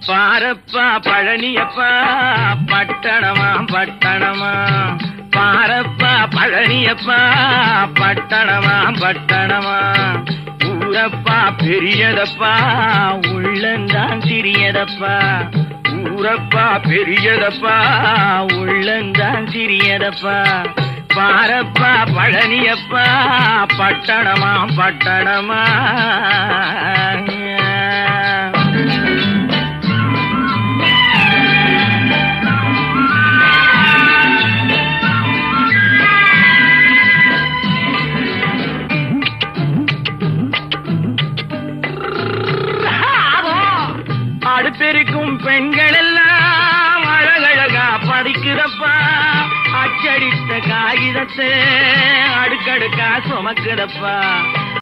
பாரப்பா பழனியப்பா பட்டணமா பட்டணமா, பாரப்பா பழனியப்பா பட்டணமா பட்டணமா, ஊரப்பா பெரியதப்பா உள்ளந்தான் சிறியதப்பா, ஊரப்பா பெரியதப்பா உள்ளந்தான் சிறியதப்பா, பாரப்பா பழனியப்பா பட்டணமா பட்டணமா. அடுப்பெருக்கும் பெண்கள் எல்லாம் அழகழகா படிக்கிறப்பா, அச்சடித்த காகிதத்தை அடுக்கடுக்கா சுமக்குதப்பா.